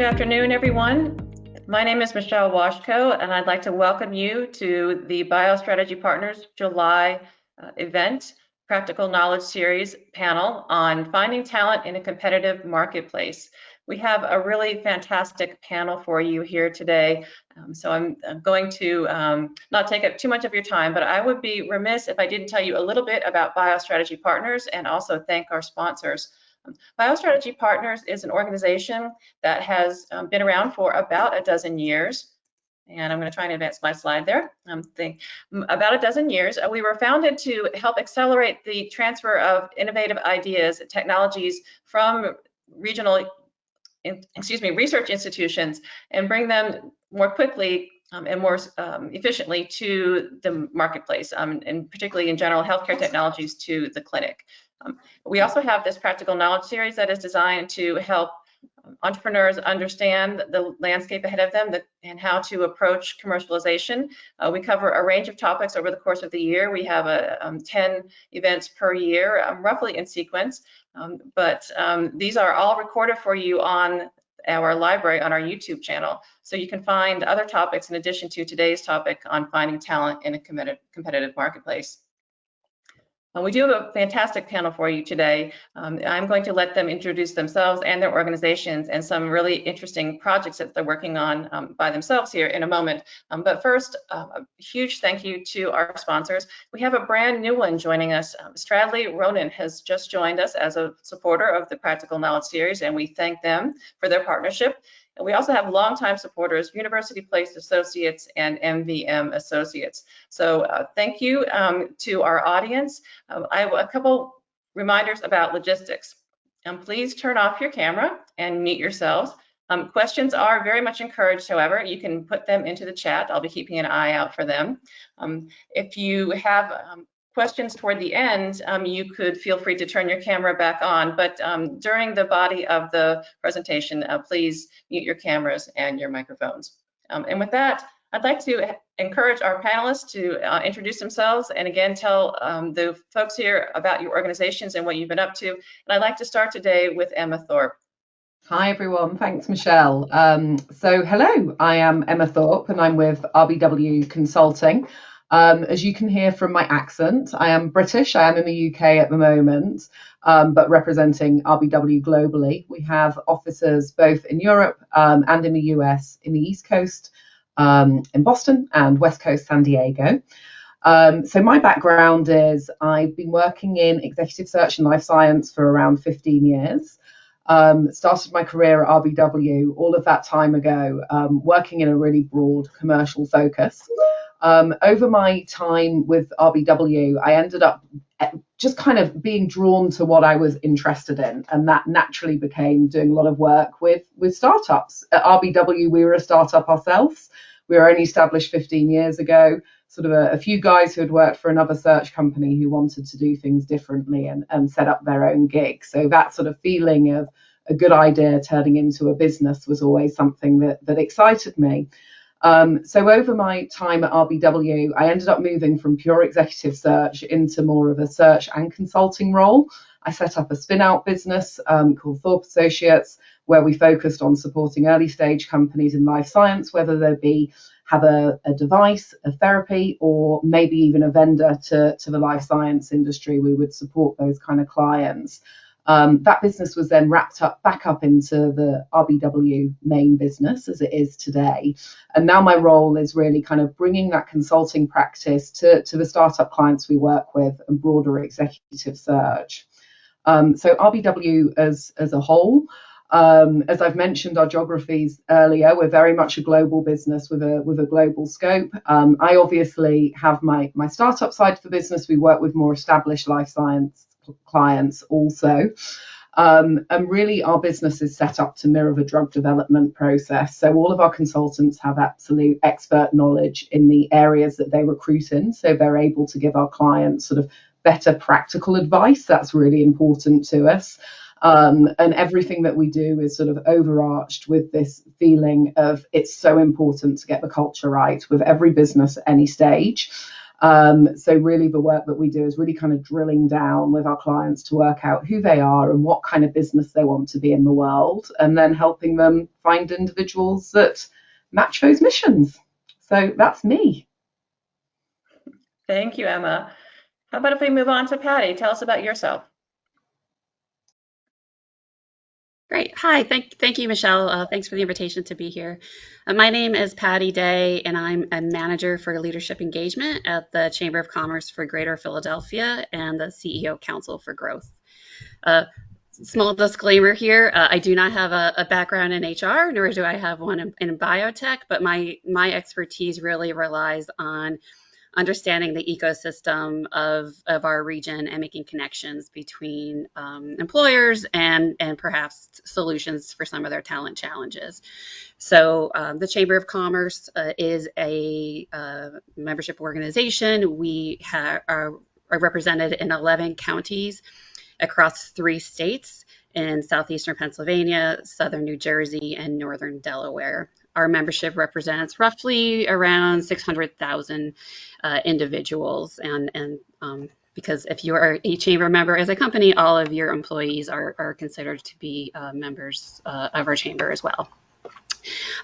Good afternoon, everyone. My name is Michele Washko, and I'd like to welcome you to the BioStrategy Partners July event, Practical Knowledge Series panel on finding talent in a competitive marketplace. We have a really fantastic panel for you here today. So I'm going to not take up too much of your time, but I would be remiss if I didn't tell you a little bit about BioStrategy Partners and also thank our sponsors. BioStrategy Partners is an organization that has been around for about a dozen years. And I'm going to try and advance my slide there. About a dozen years. We were founded to help accelerate the transfer of innovative ideas and technologies from regional, research institutions and bring them more quickly and more efficiently to the marketplace, and particularly in general healthcare technologies to the clinic. We also have this practical knowledge series that is designed to help entrepreneurs understand the landscape ahead of them and how to approach commercialization. We cover a range of topics over the course of the year. We have 10 events per year, roughly in sequence, but these are all recorded for you on our library on our YouTube channel. So you can find other topics in addition to today's topic on finding talent in a competitive marketplace. We do have a fantastic panel for you today. I'm going to let them introduce themselves and their organizations and some really interesting projects that they're working on by themselves here in a moment. But first, a huge thank you to our sponsors. We have a brand new one joining us. Stradley Ronan has just joined us as a supporter of the Practical Knowledge Series, and we thank them for their partnership. And we also have longtime supporters, University Place Associates and MVM Associates. So thank you to our audience. I have a couple reminders about logistics. Please turn off your camera and mute yourselves. Questions are very much encouraged, however. You can put them into the chat. I'll be keeping an eye out for them. If you have questions toward the end, you could feel free to turn your camera back on, but during the body of the presentation, please mute your cameras and your microphones. And with that, I'd like to encourage our panelists to introduce themselves and again tell the folks here about your organizations and what you've been up to. And I'd like to start today with Emmathorpe. Hi everyone, thanks Michele. So hello, I am Emmathorpe and I'm with RBW Consulting. As you can hear from my accent, I am British. I am in the UK at the moment, but representing RBW globally. We have offices both in Europe and in the US, in the East Coast, in Boston, and West Coast San Diego. So my background is I've been working in executive search and life science for around 15 years. Started my career at RBW all of that time ago, working in a really broad commercial focus. Over my time with RBW, I ended up just kind of being drawn to what I was interested in, and that naturally became doing a lot of work with startups. At RBW, we were a startup ourselves. We were only established 15 years ago, sort of a few guys who had worked for another search company who wanted to do things differently and set up their own gig. So that sort of feeling of a good idea turning into a business was always something that excited me. So over my time at RBW, I ended up moving from pure executive search into more of a search and consulting role. I set up a spin-out business called Thorp Associates, where we focused on supporting early stage companies in life science, whether they have a device, a therapy, or maybe even a vendor to the life science industry. We would support those kind of clients. That business was then wrapped up back up into the RBW main business as it is today. And now my role is really kind of bringing that consulting practice to the startup clients we work with and broader executive search. So RBW as a whole, as I've mentioned our geographies earlier, we're very much a global business with a global scope. I obviously have my startup side of the business. We work with more established life science clients also. And really our business is set up to mirror the drug development process. So all of our consultants have absolute expert knowledge in the areas that they recruit in. So they're able to give our clients sort of better practical advice. That's really important to us. And everything that we do is sort of overarched with this feeling of it's so important to get the culture right with every business at any stage. So really the work that we do is really kind of drilling down with our clients to work out who they are and what kind of business they want to be in the world, and then helping them find individuals that match those missions. So that's me. Thank you, Emma. How about if we move on to Patti? Tell us about yourself. Great. Hi. Thank you, Michelle. Thanks for the invitation to be here. My name is Patti Day, and I'm a manager for leadership engagement at the Chamber of Commerce for Greater Philadelphia and the CEO Council for Growth. Small disclaimer here, I do not have a background in HR, nor do I have one in biotech, but my expertise really relies on understanding the ecosystem of our region and making connections between employers and perhaps solutions for some of their talent challenges. So the Chamber of Commerce is a membership organization. We are represented in 11 counties across 3 states in southeastern Pennsylvania, southern New Jersey, and northern Delaware. Our membership represents roughly around 600,000 individuals, and because if you are a chamber member as a company, all of your employees are considered to be members of our chamber as well.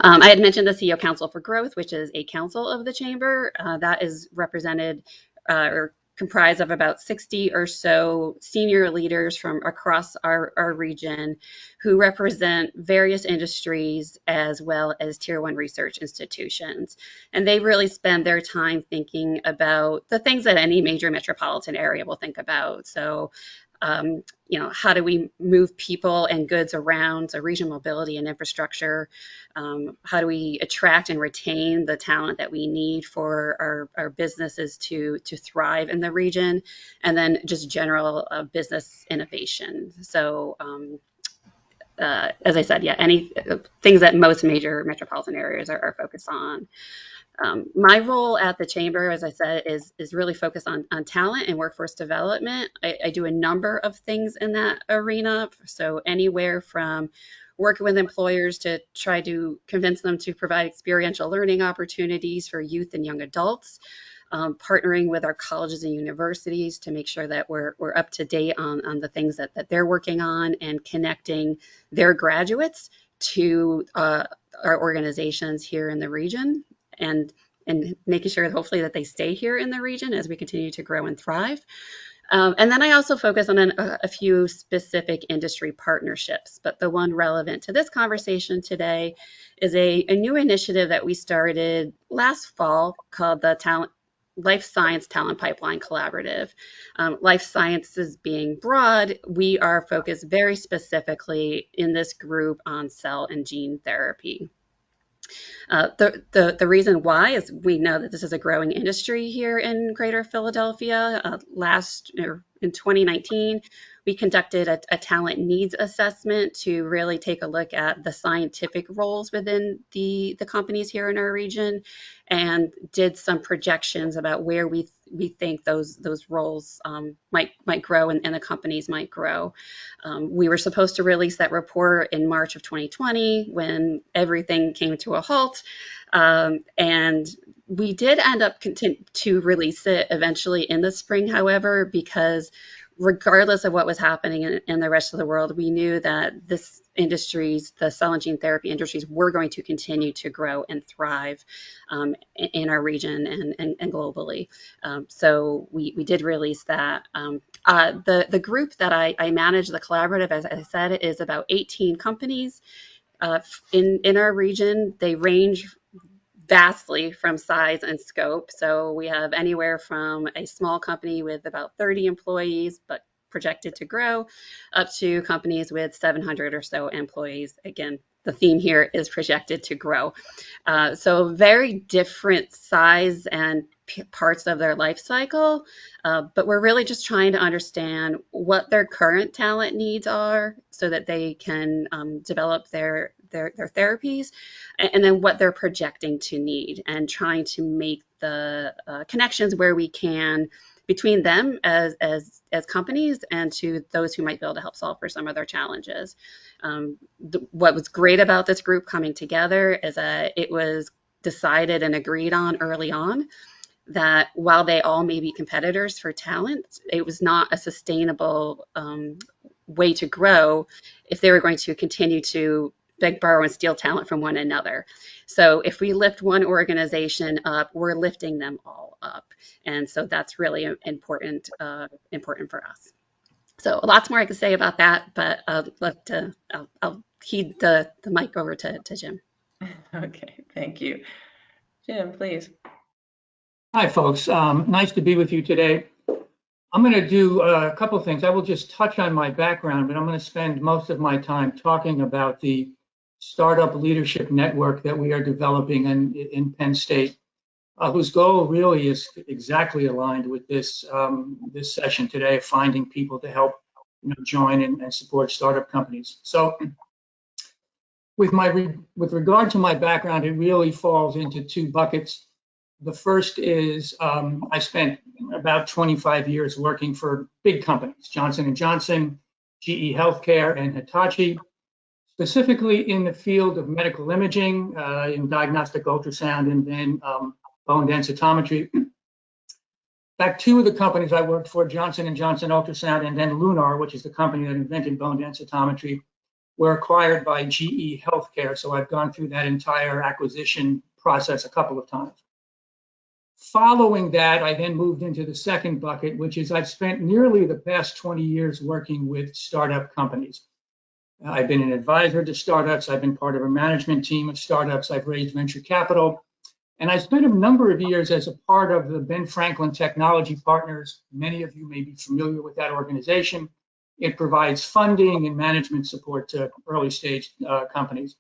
I had mentioned the CEO Council for Growth, which is a council of the chamber that is represented or comprised of about 60 or so senior leaders from across our region who represent various industries as well as tier 1 research institutions. And they really spend their time thinking about the things that any major metropolitan area will think about. So how do we move people and goods around, so regional mobility and infrastructure? How do we attract and retain the talent that we need for our businesses to thrive in the region? And then just general business innovation. So as I said, any things that most major metropolitan areas are focused on. My role at the chamber, as I said, is really focused on talent and workforce development. I do a number of things in that arena. So anywhere from working with employers to try to convince them to provide experiential learning opportunities for youth and young adults, partnering with our colleges and universities to make sure that we're up to date on the things that they're working on, and connecting their graduates to our organizations here in the region, and making sure hopefully that they stay here in the region as we continue to grow and thrive. And then I also focus on a few specific industry partnerships, but the one relevant to this conversation today is a new initiative that we started last fall called the Life Science Talent Pipeline Collaborative. Life sciences being broad, we are focused very specifically in this group on cell and gene therapy. The reason why is we know that this is a growing industry here in Greater Philadelphia. In 2019, we conducted a talent needs assessment to really take a look at the scientific roles within the companies here in our region, and did some projections about where we think those roles might grow and the companies might grow. We were supposed to release that report in March of 2020 when everything came to a halt. And we did end up to release it eventually in the spring, however, because regardless of what was happening in the rest of the world, we knew that this industries, the cell and gene therapy industries, were going to continue to grow and thrive in our region and globally. So we did release that. The group that I manage, the collaborative, as I said, is about 18 companies in our region. They range vastly from size and scope. So we have anywhere from a small company with about 30 employees, but projected to grow, up to companies with 700 or so employees. Again, the theme here is projected to grow. So very different size and parts of their life cycle, but we're really just trying to understand what their current talent needs are so that they can develop their therapies, and then what they're projecting to need, and trying to make the connections where we can between them as companies and to those who might be able to help solve for some of their challenges. What was great about this group coming together is that it was decided and agreed on early on that while they all may be competitors for talent, it was not a sustainable way to grow if they were going to continue to beg, borrow, and steal talent from one another. So if we lift one organization up, we're lifting them all up. And so that's really important for us. So lots more I could say about that, but I'll heed the mic over to Jim. Okay, thank you. Jim, please. Hi, folks. Nice to be with you today. I'm going to do a couple of things. I will just touch on my background, but I'm going to spend most of my time talking about the startup leadership network that we are developing in Penn State, whose goal really is exactly aligned with this this session today of finding people to help join and support startup companies. So with regard to my background, it really falls into two buckets. The first is I spent about 25 years working for big companies, Johnson & Johnson, GE Healthcare, and Hitachi, specifically in the field of medical imaging, in diagnostic ultrasound, and then bone densitometry. In fact, two of the companies I worked for, Johnson & Johnson Ultrasound and then Lunar, which is the company that invented bone densitometry, were acquired by GE Healthcare. So I've gone through that entire acquisition process a couple of times. Following that, I then moved into the second bucket, which is I've spent nearly the past 20 years working with startup companies. I've been an advisor to startups. I've been part of a management team of startups. I've raised venture capital. And I spent a number of years as a part of the Ben Franklin Technology Partners. Many of you may be familiar with that organization. It provides funding and management support to early stage companies.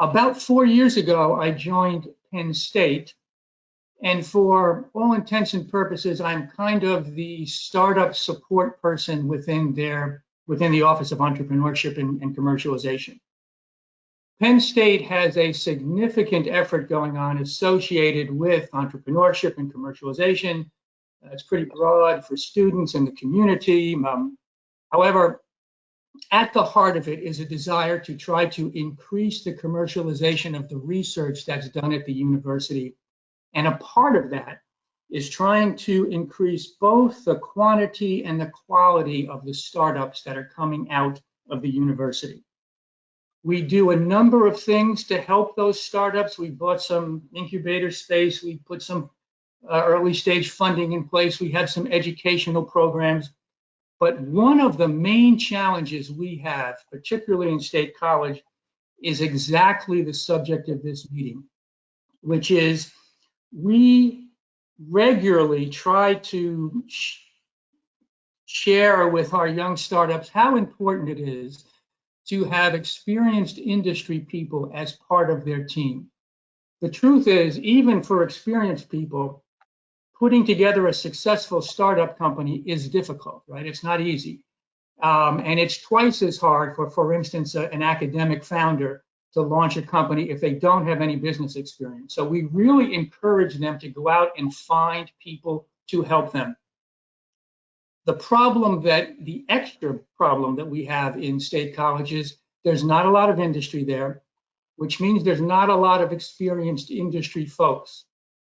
About 4 years ago, I joined Penn State. And for all intents and purposes, I'm kind of the startup support person within the Office of Entrepreneurship and Commercialization. Penn State has a significant effort going on associated with entrepreneurship and commercialization. It's pretty broad for students and the community. However, at the heart of it is a desire to try to increase the commercialization of the research that's done at the university. And a part of that is trying to increase both the quantity and the quality of the startups that are coming out of the university. We do a number of things to help those startups. We bought some incubator space. We put some early stage funding in place. We have some educational programs. But one of the main challenges we have, particularly in State College, is exactly the subject of this meeting, which is we regularly try to share with our young startups how important it is to have experienced industry people as part of their team. The truth is, even for experienced people, putting together a successful startup company is difficult, right? It's not easy. And it's twice as hard for instance, an academic founder to launch a company if they don't have any business experience. So we really encourage them to go out and find people to help them. The extra problem that we have in state colleges, there's not a lot of industry there, which means there's not a lot of experienced industry folks.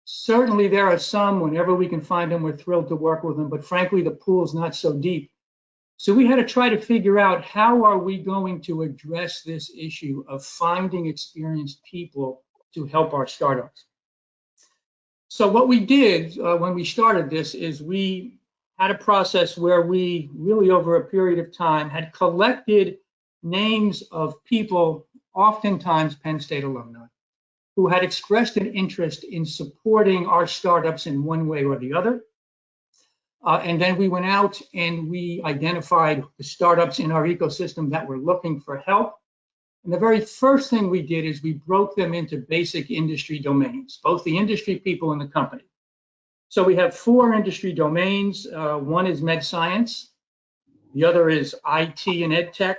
Certainly there are some. Whenever we can find them, we're thrilled to work with them, but frankly, the pool's not so deep. So we had to try to figure out how are we going to address this issue of finding experienced people to help our startups. So what we did when we started this is we had a process where we really over a period of time had collected names of people, oftentimes Penn State alumni, who had expressed an interest in supporting our startups in one way or the other. And then we went out and we identified the startups in our ecosystem that were looking for help. And the very first thing we did is we broke them into basic industry domains, both the industry people and the company. So we have 4 industry domains. One is med science. The other is IT and ed tech.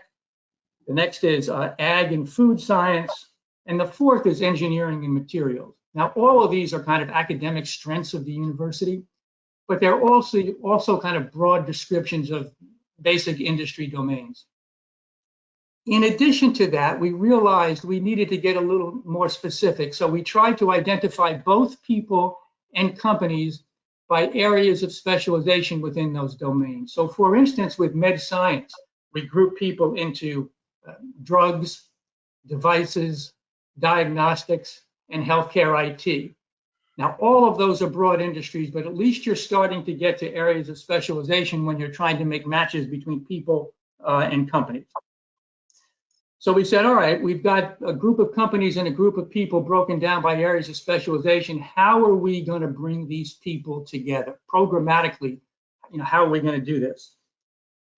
The next is ag and food science. And the fourth is engineering and materials. Now, all of these are kind of academic strengths of the university, but they're also kind of broad descriptions of basic industry domains. In addition to that, we realized we needed to get a little more specific. So we tried to identify both people and companies by areas of specialization within those domains. So for instance, with med science, we group people into drugs, devices, diagnostics, and healthcare IT. Now, all of those are broad industries, but at least you're starting to get to areas of specialization when you're trying to make matches between people and companies. So we said, all right, we've got a group of companies and a group of people broken down by areas of specialization. How are we going to bring these people together programmatically? How are we going to do this?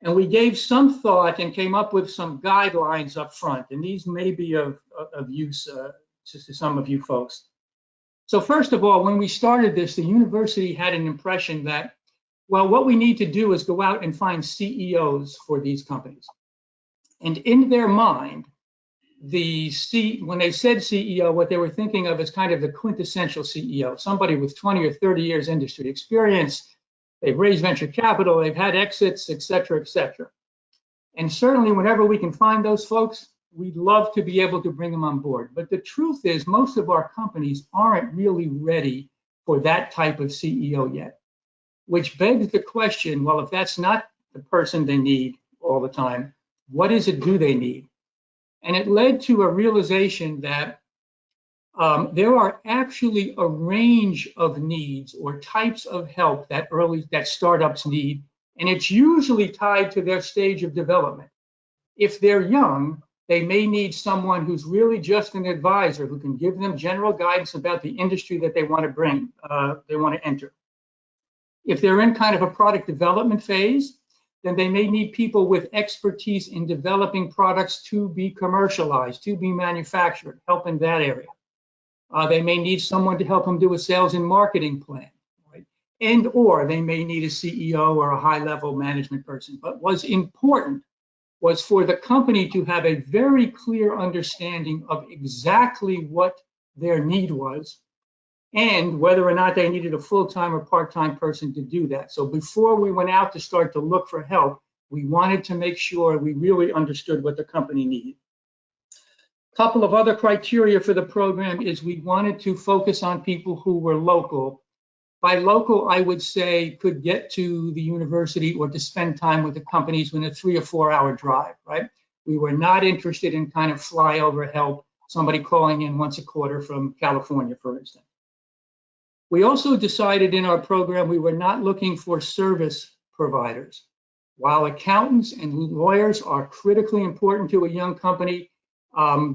And we gave some thought and came up with some guidelines up front. And these may be of use to some of you folks. So first of all, when we started this, the university had an impression that, well, what we need to do is go out and find CEOs for these companies. And in their mind, when they said CEO, what they were thinking of is kind of the quintessential CEO, somebody with 20 or 30 years industry experience. They've raised venture capital, they've had exits, et cetera, et cetera. And certainly whenever we can find those folks, we'd love to be able to bring them on board. But the truth is most of our companies aren't really ready for that type of CEO yet, which begs the question, well, if that's not the person they need all the time, what is it do they need? And it led to a realization that there are actually a range of needs or types of help that startups need, and it's usually tied to their stage of development. If they're young, they may need someone who's really just an advisor who can give them general guidance about the industry that they want to enter. If they're in kind of a product development phase, then they may need people with expertise in developing products to be commercialized, to be manufactured, help in that area. They may need someone to help them do a sales and marketing plan, right? And or they may need a CEO or a high-level management person. But what's important was for the company to have a very clear understanding of exactly what their need was and whether or not they needed a full-time or part-time person to do that. So before we went out to start to look for help, we wanted to make sure we really understood what the company needed. A couple of other criteria for the program is we wanted to focus on people who were local. By local, I would say could get to the university or to spend time with the companies within a 3 or 4 hour drive, right? We were not interested in kind of flyover help, somebody calling in once a quarter from California, for instance. We also decided in our program we were not looking for service providers. While accountants and lawyers are critically important to a young company,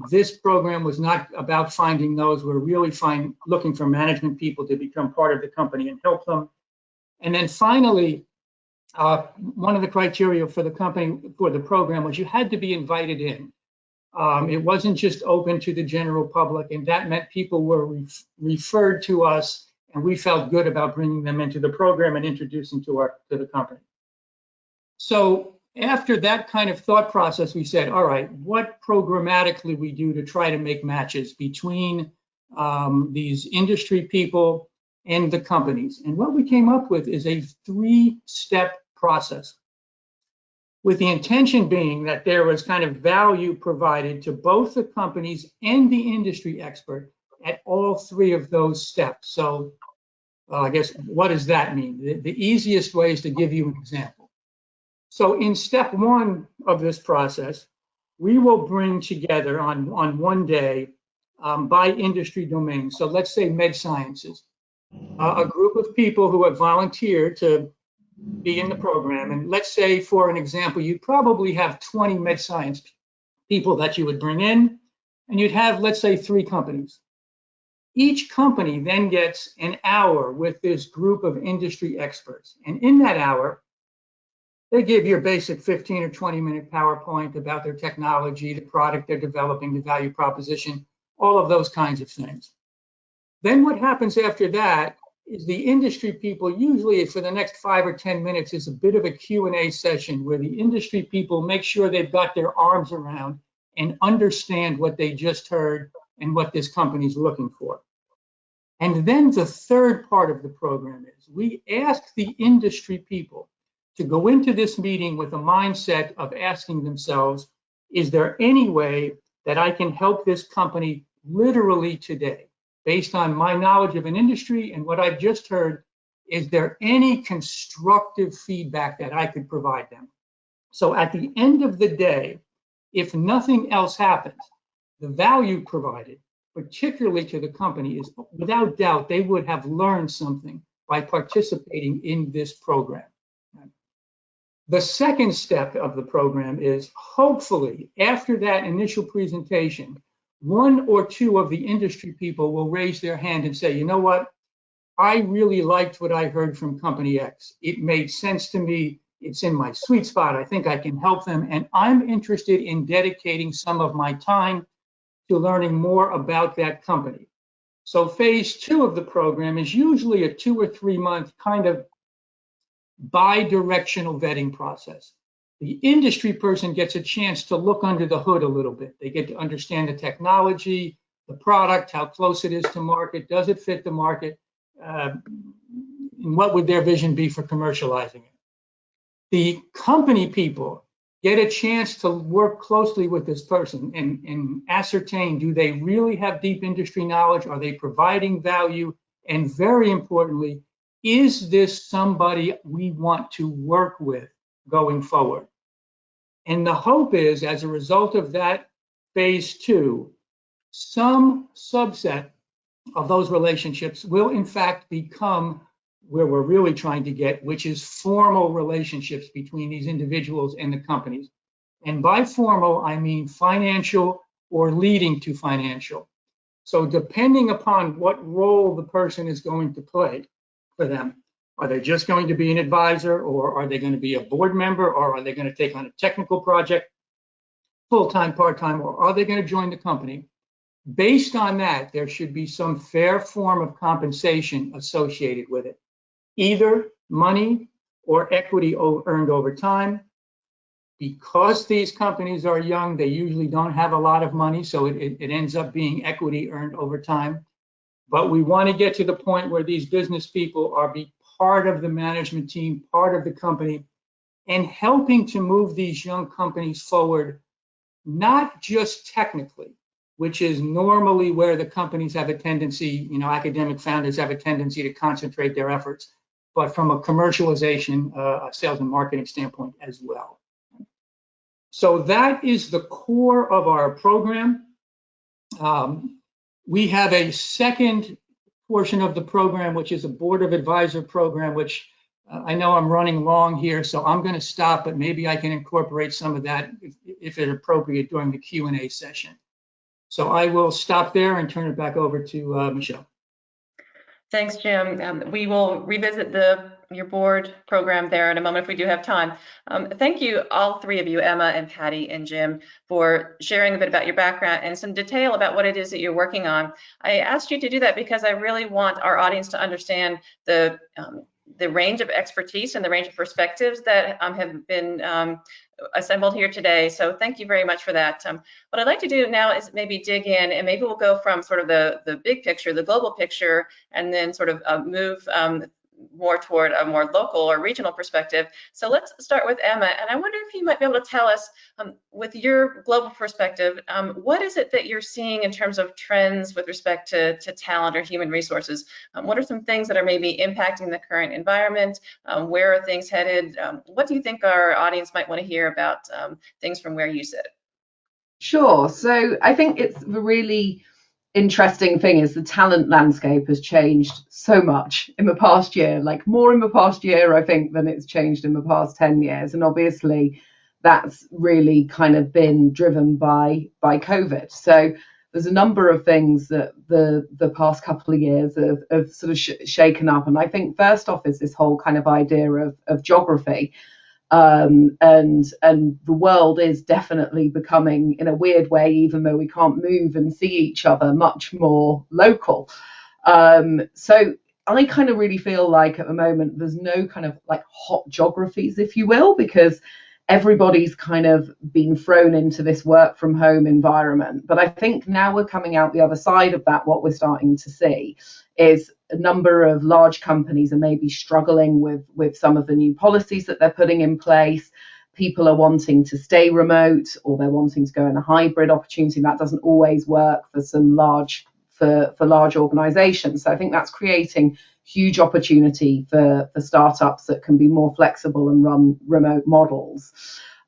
this program was not about finding those. We're really looking for management people to become part of the company and help them. And then finally, one of the criteria for the program was you had to be invited in. It wasn't just open to the general public, and that meant people were referred to us, and we felt good about bringing them into the program and introducing to the company. So after that kind of thought process, we said, all right, what programmatically we do to try to make matches between these industry people and the companies. And what we came up with is a 3-step process, with the intention being that there was kind of value provided to both the companies and the industry expert at all 3 of those steps. So I guess, what does that mean? The easiest way is to give you an example. So in step 1 of this process, we will bring together on one day by industry domain. So let's say med sciences, a group of people who have volunteered to be in the program. And let's say, for an example, you'd probably have 20 med science people that you would bring in, and you'd have, let's say, 3 companies. Each company then gets an hour with this group of industry experts. And in that hour, they give your basic 15 or 20-minute PowerPoint about their technology, the product they're developing, the value proposition, all of those kinds of things. Then what happens after that is the industry people, usually for the next 5 or 10 minutes, is a bit of a Q&A session where the industry people make sure they've got their arms around and understand what they just heard and what this company's looking for. And then the third part of the program is we ask the industry people to go into this meeting with a mindset of asking themselves, is there any way that I can help this company literally today? based on my knowledge of an industry and what I've just heard, is there any constructive feedback that I could provide them? So at the end of the day, if nothing else happens, the value provided, particularly to the company, is without doubt they would have learned something by participating in this program. The second step of the program is, hopefully, after that initial presentation, one or two of the industry people will raise their hand and say, you know what, I really liked what I heard from company X. It made sense to me. It's in my sweet spot. I think I can help them. And I'm interested in dedicating some of my time to learning more about that company. So phase 2 of the program is usually a 2 or 3 month kind of bi-directional vetting process. The industry person gets a chance to look under the hood a little bit. They get to understand the technology, the product, how close it is to market, does it fit the market, and what would their vision be for commercializing it. The company people get a chance to work closely with this person and ascertain, do they really have deep industry knowledge? Are they providing value? And very importantly, is this somebody we want to work with going forward? And the hope is, as a result of that phase 2, some subset of those relationships will in fact become where we're really trying to get, which is formal relationships between these individuals and the companies. And by formal, I mean financial or leading to financial. So depending upon what role the person is going to play for them, are they just going to be an advisor, or are they going to be a board member, or are they going to take on a technical project, full-time, part-time, or are they going to join the company? Based on that, there should be some fair form of compensation associated with it, either money or equity earned over time. Because these companies are young, they usually don't have a lot of money, so it ends up being equity earned over time. But we want to get to the point where these business people are part of the management team, part of the company, and helping to move these young companies forward, not just technically, which is normally where the companies have a tendency, academic founders have a tendency to concentrate their efforts, but from a commercialization, sales and marketing standpoint as well. So that is the core of our program. We have a second portion of the program, which is a board of advisor program, which I know I'm running long here, so I'm going to stop, but maybe I can incorporate some of that if it's appropriate during the Q&A session. So I will stop there and turn it back over to Michele. Thanks, Jim. We will revisit your board program there in a moment if we do have time. Thank you, all three of you, Emma and Patti and Jim, for sharing a bit about your background and some detail about what it is that you're working on. I asked you to do that because I really want our audience to understand the range of expertise and the range of perspectives that have been assembled here today. So thank you very much for that. What I'd like to do now is maybe dig in, and maybe we'll go from sort of the big picture, the global picture, and then sort of move more toward a more local or regional perspective. So let's start with Emma, and I wonder if you might be able to tell us, with your global perspective, what is it that you're seeing in terms of trends with respect to talent or human resources? What are some things that are maybe impacting the current environment? Where are things headed? What do you think our audience might want to hear about things from where you sit? Sure. So I think it's the really interesting thing is the talent landscape has changed so much in the past year, like more in the past year, I think, than it's changed in the past 10 years. And obviously that's really kind of been driven by COVID. So there's a number of things that the past couple of years have sort of shaken up. And I think first off is this whole kind of idea of geography. And the world is definitely becoming, in a weird way, even though we can't move and see each other, much more local. So I kind of really feel like at the moment there's no kind of like hot geographies, if you will, because everybody's kind of been thrown into this work from home environment. But I think now we're coming out the other side of that. What we're starting to see is a number of large companies are maybe struggling with some of the new policies that they're putting in place. People are wanting to stay remote, or they're wanting to go in a hybrid opportunity. That doesn't always work for some large for large organizations. So I think that's creating huge opportunity for startups that can be more flexible and run remote models.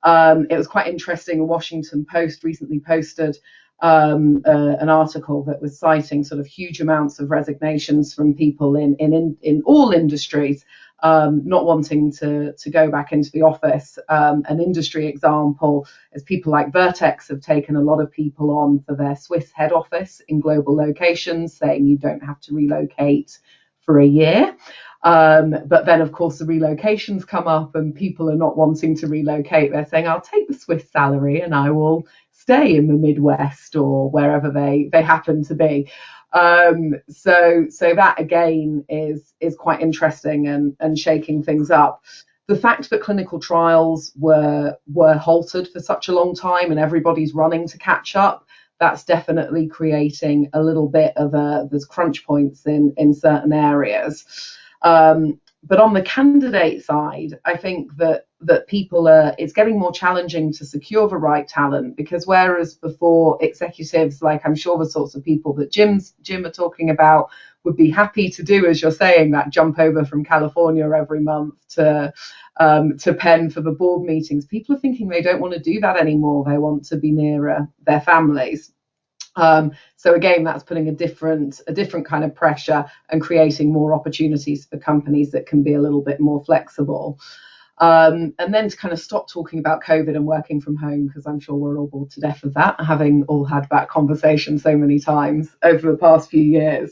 It was quite interesting. The Washington Post recently posted an article that was citing sort of huge amounts of resignations from people in all industries, not wanting to go back into the office. An industry example is people like Vertex have taken a lot of people on for their Swiss head office in global locations, saying you don't have to relocate for a year. But then, of course, the relocations come up and people are not wanting to relocate. They're saying, I'll take the Swiss salary and I will stay in the Midwest or wherever they happen to be. So that again is quite interesting and shaking things up. The fact that clinical trials were halted for such a long time and everybody's running to catch up, that's definitely creating a little bit of there's crunch points in certain areas. But on the candidate side, I think that people it's getting more challenging to secure the right talent, because whereas before executives, like I'm sure the sorts of people that Jim are talking about, would be happy to do, as you're saying, that jump over from California every month to Penn for the board meetings. People are thinking they don't want to do that anymore. They want to be nearer their families. So again, that's putting a different kind of pressure and creating more opportunities for companies that can be a little bit more flexible. And then to kind of stop talking about COVID and working from home, because I'm sure we're all bored to death of that, having all had that conversation so many times over the past few years.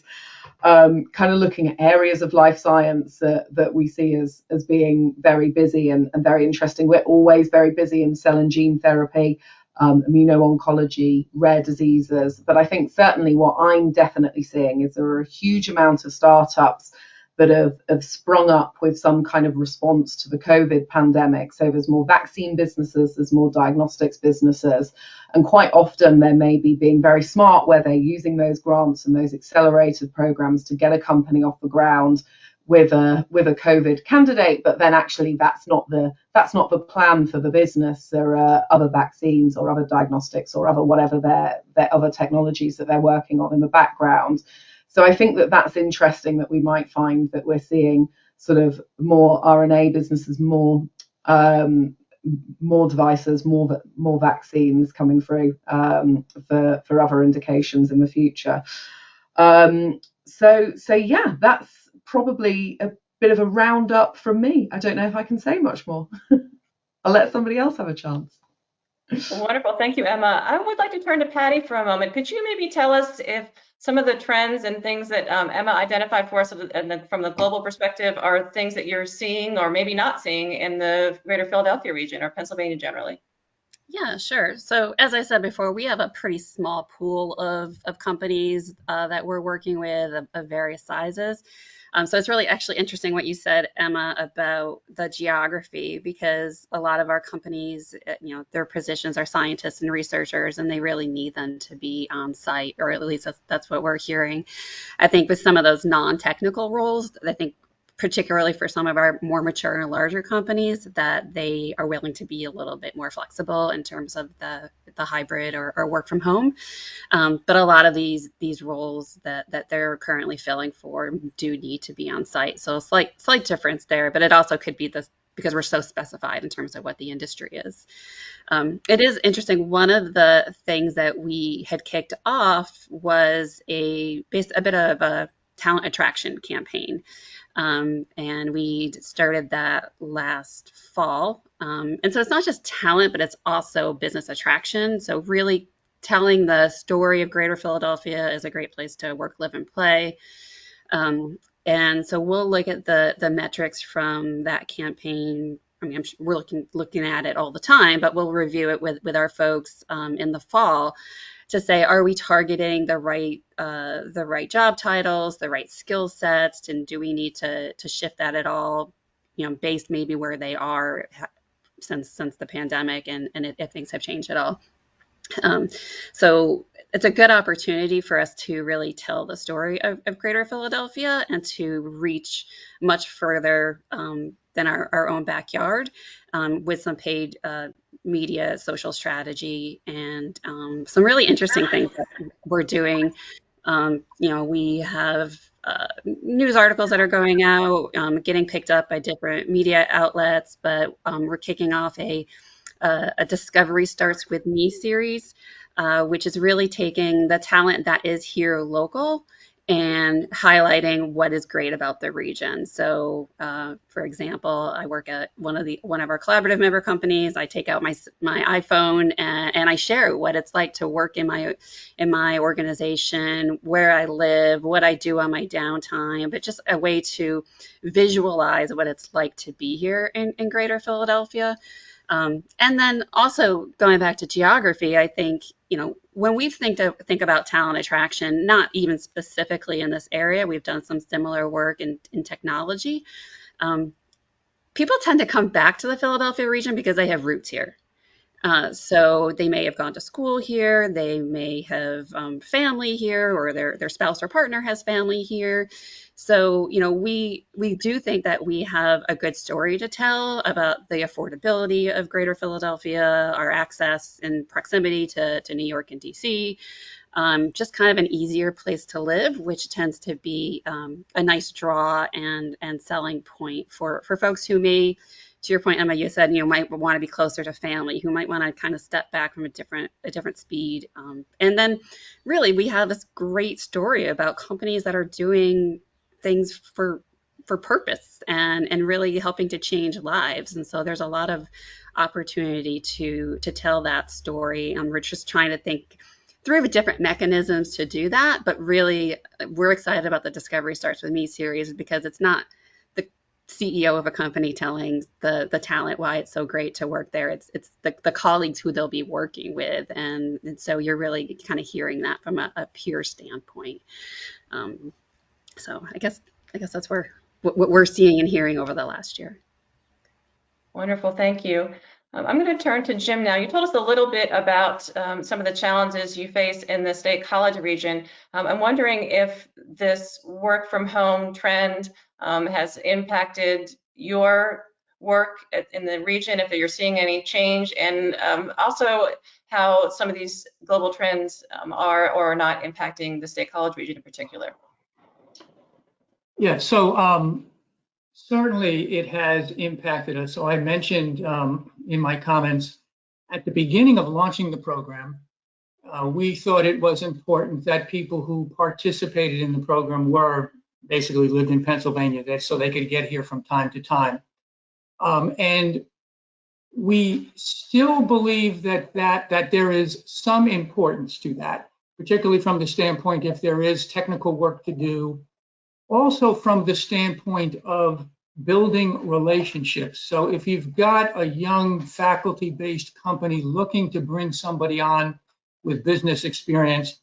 Kind of looking at areas of life science that we see as being very busy and very interesting. We're always very busy in cell and gene therapy, immuno-oncology, rare diseases. But I think certainly what I'm definitely seeing is there are a huge amount of startups that have sprung up with some kind of response to the COVID pandemic. So there's more vaccine businesses, there's more diagnostics businesses, and quite often they may be being very smart where they're using those grants and those accelerated programs to get a company off the ground with a COVID candidate, but then actually that's not the plan for the business. There are other vaccines or other diagnostics or other whatever their other technologies that they're working on in the background. So I think that's interesting, that we might find that we're seeing sort of more RNA businesses, more devices, more vaccines coming through for other indications in the future. So yeah, that's probably a bit of a roundup from me. I don't know if I can say much more. I'll let somebody else have a chance. Wonderful. Thank you, Emma. I would like to turn to Patti for a moment. Could you maybe tell us if some of the trends and things that Emma identified for us from the global perspective are things that you're seeing or maybe not seeing in the greater Philadelphia region or Pennsylvania generally? Yeah, sure. So as I said before, we have a pretty small pool of companies that we're working with of various sizes. So it's really actually interesting what you said, Emma, about the geography, because a lot of our companies, their positions are scientists and researchers, and they really need them to be on site, or at least that's what we're hearing. I think with some of those non-technical roles, I think particularly for some of our more mature and larger companies, that they are willing to be a little bit more flexible in terms of the hybrid or work from home. But a lot of these roles that they're currently filling for do need to be on site. So a slight difference there, but it also could be this because we're so specified in terms of what the industry is. It is interesting. One of the things that we had kicked off was a bit of a talent attraction campaign. And we started that last fall. And so it's not just talent, but it's also business attraction. So really telling the story of Greater Philadelphia is a great place to work, live, and play. And so we'll look at the metrics from that campaign. I mean, we're looking at it all the time, but we'll review it with our folks in the fall to say, are we targeting the right job titles, the right skill sets, and do we need to shift that at all, based maybe where they are since the pandemic and if things have changed at all. So it's a good opportunity for us to really tell the story of Greater Philadelphia and to reach much further than our own backyard with some paid media, social strategy, and some really interesting things that we're doing We have news articles that are going out, getting picked up by different media outlets, but we're kicking off a Discovery Starts With Me series, which is really taking the talent that is here local and highlighting what is great about the region. So, for example, I work at one of our collaborative member companies. I take out my iPhone and I share what it's like to work in my organization, where I live, what I do on my downtime, but just a way to visualize what it's like to be here in Greater Philadelphia. And then also going back to geography, I think, when we think about talent attraction, not even specifically in this area, we've done some similar work in technology. People tend to come back to the Philadelphia region because they have roots here. So they may have gone to school here, they may have family here, or their spouse or partner has family here. So, we do think that we have a good story to tell about the affordability of Greater Philadelphia, our access and proximity to New York and DC, just kind of an easier place to live, which tends to be a nice draw and selling point for folks who may, to your point, Emma, you said, might want to be closer to family, who might want to kind of step back from a different speed. And then really, we have this great story about companies that are doing things for purpose and really helping to change lives. And so there's a lot of opportunity to tell that story. And we're just trying to think through different mechanisms to do that. But really, we're excited about the Discovery Starts With Me series because it's not the CEO of a company telling the talent why it's so great to work there. It's the colleagues who they'll be working with. And so you're really kind of hearing that from a peer standpoint. So I guess that's what we're seeing and hearing over the last year. Wonderful, thank you. I'm going to turn to Jim now. You told us a little bit about some of the challenges you face in the State College region. I'm wondering if this work from home trend has impacted your work in the region, if you're seeing any change, and also how some of these global trends are or are not impacting the State College region in particular. Yeah, so certainly it has impacted us. So I mentioned in my comments at the beginning of launching the program, we thought it was important that people who participated in the program basically lived in Pennsylvania, so they could get here from time to time. And we still believe that there is some importance to that, particularly from the standpoint if there is technical work to do. Also from the standpoint of building relationships. So if you've got a young faculty-based company looking to bring somebody on with business experience,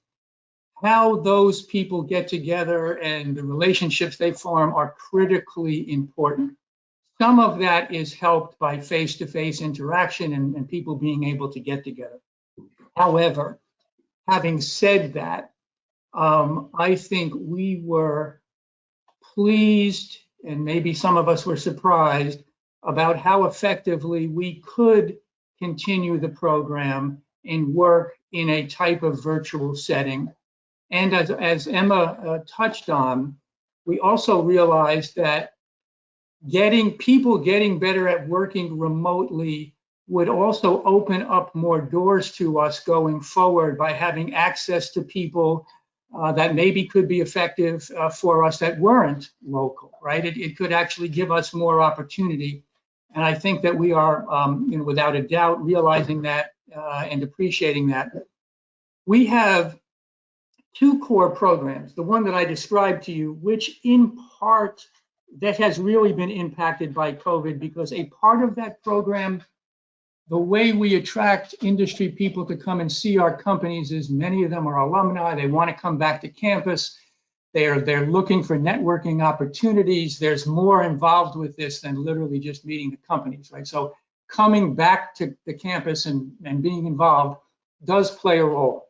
how those people get together and the relationships they form are critically important. Some of that is helped by face-to-face interaction and people being able to get together. However, having said that, I think we were pleased, and maybe some of us were surprised, about how effectively we could continue the program and work in a type of virtual setting. And as Emma touched on, we also realized that people getting better at working remotely would also open up more doors to us going forward by having access to people that maybe could be effective for us that weren't local, right? It could actually give us more opportunity. And I think that we are, without a doubt, realizing that and appreciating that. We have two core programs, the one that I described to you, which in part that has really been impacted by COVID, because a part of that program, the way we attract industry people to come and see our companies is many of them are alumni. They want to come back to campus. They're looking for networking opportunities. There's more involved with this than literally just meeting the companies, right? So coming back to the campus and being involved does play a role,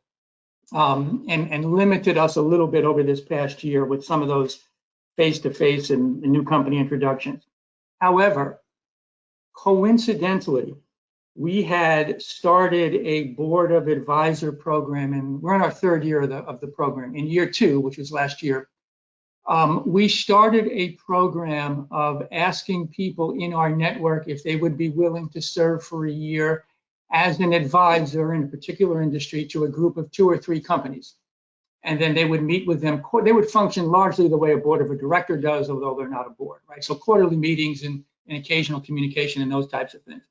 and limited us a little bit over this past year with some of those face-to-face and new company introductions. However, coincidentally, we had started a board of advisor program, and we're in our third year of the program. In year 2, which was last year, we started a program of asking people in our network if they would be willing to serve for a year as an advisor in a particular industry to a group of 2 or 3 companies. And then they would meet with them. They would function largely the way a board of a director does, although they're not a board, right? So quarterly meetings and occasional communication and those types of things.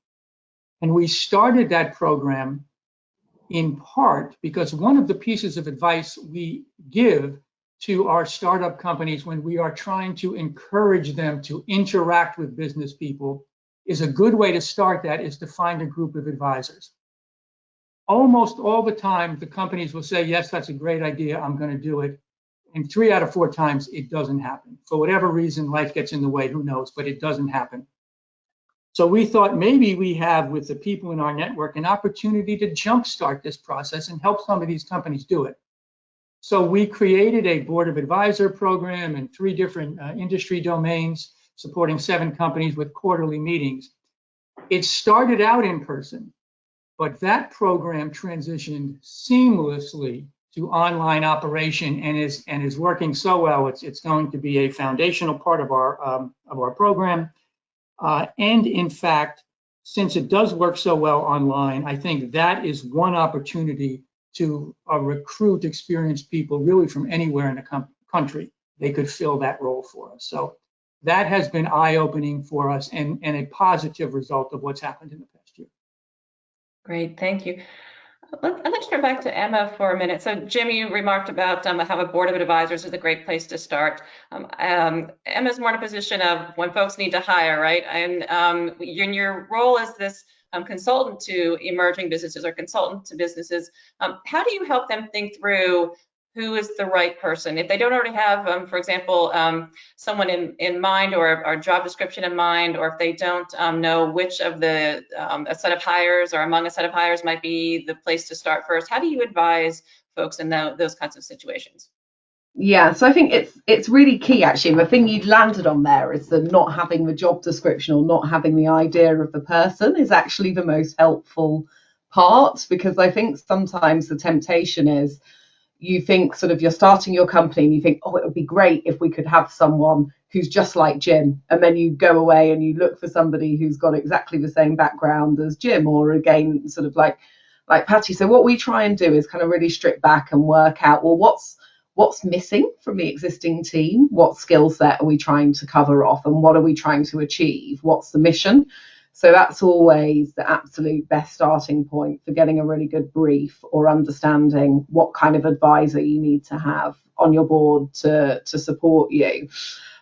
And we started that program in part because one of the pieces of advice we give to our startup companies when we are trying to encourage them to interact with business people is a good way to start that is to find a group of advisors. Almost all the time, the companies will say, yes, that's a great idea, I'm going to do it. And 3 out of 4 times, it doesn't happen. For whatever reason, life gets in the way, who knows, but it doesn't happen. So we thought maybe we have, with the people in our network, an opportunity to jumpstart this process and help some of these companies do it. So we created a board of advisor program in 3 different industry domains, supporting 7 companies with quarterly meetings. It started out in person, but that program transitioned seamlessly to online operation and is working so well. It's going to be a foundational part of our program. And in fact, since it does work so well online, I think that is one opportunity to recruit experienced people really from anywhere in the country. They could fill that role for us. So that has been eye-opening for us and a positive result of what's happened in the past year. Great, thank you. Let's turn back to Emma for a minute. So Jim, you remarked about how a board of advisors is a great place to start. Emma's more in a position of when folks need to hire, right? And in your role as this consultant to emerging businesses or consultant to businesses, how do you help them think through who is the right person? If they don't already have, for example, someone in mind or a job description in mind, or if they don't know which of the a set of hires or among a set of hires might be the place to start first, how do you advise folks in those kinds of situations? Yeah, so I think it's really key actually. The thing you landed on there is that not having the job description or not having the idea of the person is actually the most helpful part, because I think sometimes the temptation is you think sort of you're starting your company and you think, oh, it would be great if we could have someone who's just like Jim. And then you go away and you look for somebody who's got exactly the same background as Jim, or again, sort of like Patti. So what we try and do is kind of really strip back and work out, well, what's missing from the existing team? What skill set are we trying to cover off? And what are we trying to achieve? What's the mission? So that's always the absolute best starting point for getting a really good brief or understanding what kind of advisor you need to have on your board to support you.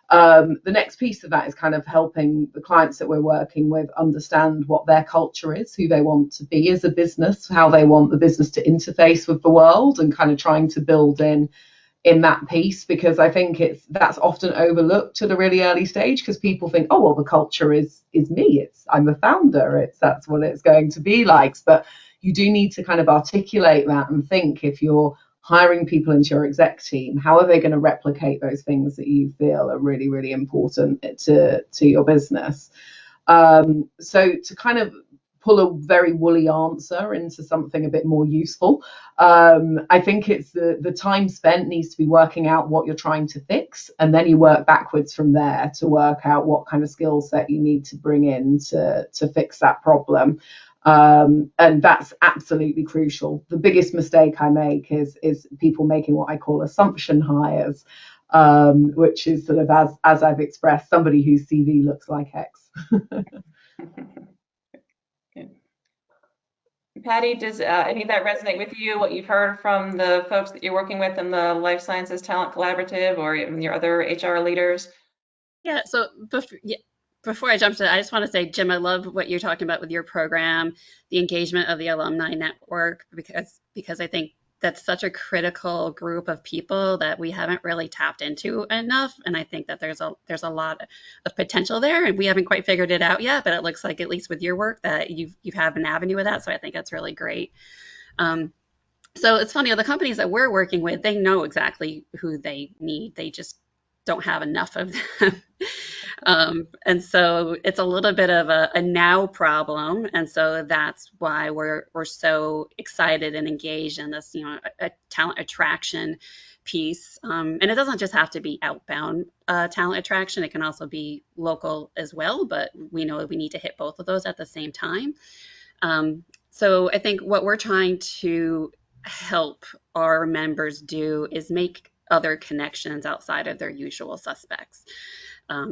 The next piece of that is kind of helping the clients that we're working with understand what their culture is, who they want to be as a business, how they want the business to interface with the world, and kind of trying to build in that piece, because I think that's often overlooked at a really early stage, because people think, oh well, the culture is me, I'm the founder, that's what it's going to be like. But you do need to kind of articulate that and think, if you're hiring people into your exec team, how are they going to replicate those things that you feel are really, really important to your business? So to kind of pull a very woolly answer into something a bit more useful, I think it's the time spent needs to be working out what you're trying to fix, and then you work backwards from there to work out what kind of skill set you need to bring in to fix that problem. And that's absolutely crucial. The biggest mistake I make is people making what I call assumption hires, which is sort of, as I've expressed, somebody whose CV looks like X. Patti, does any of that resonate with you, what you've heard from the folks that you're working with in the Life Sciences Talent Collaborative or your other HR leaders? Yeah, so before I jump to that, I just want to say, Jim, I love what you're talking about with your program, the engagement of the alumni network, because I think that's such a critical group of people that we haven't really tapped into enough. And I think that there's a lot of potential there, and we haven't quite figured it out yet, but it looks like, at least with your work, that you have an avenue with that. So I think that's really great. So it's funny, the companies that we're working with, they know exactly who they need. They just don't have enough of them. And so it's a little bit of a now problem. And so that's why we're so excited and engaged in this, a talent attraction piece. And it doesn't just have to be outbound talent attraction. It can also be local as well, but we know we need to hit both of those at the same time. So I think what we're trying to help our members do is make other connections outside of their usual suspects.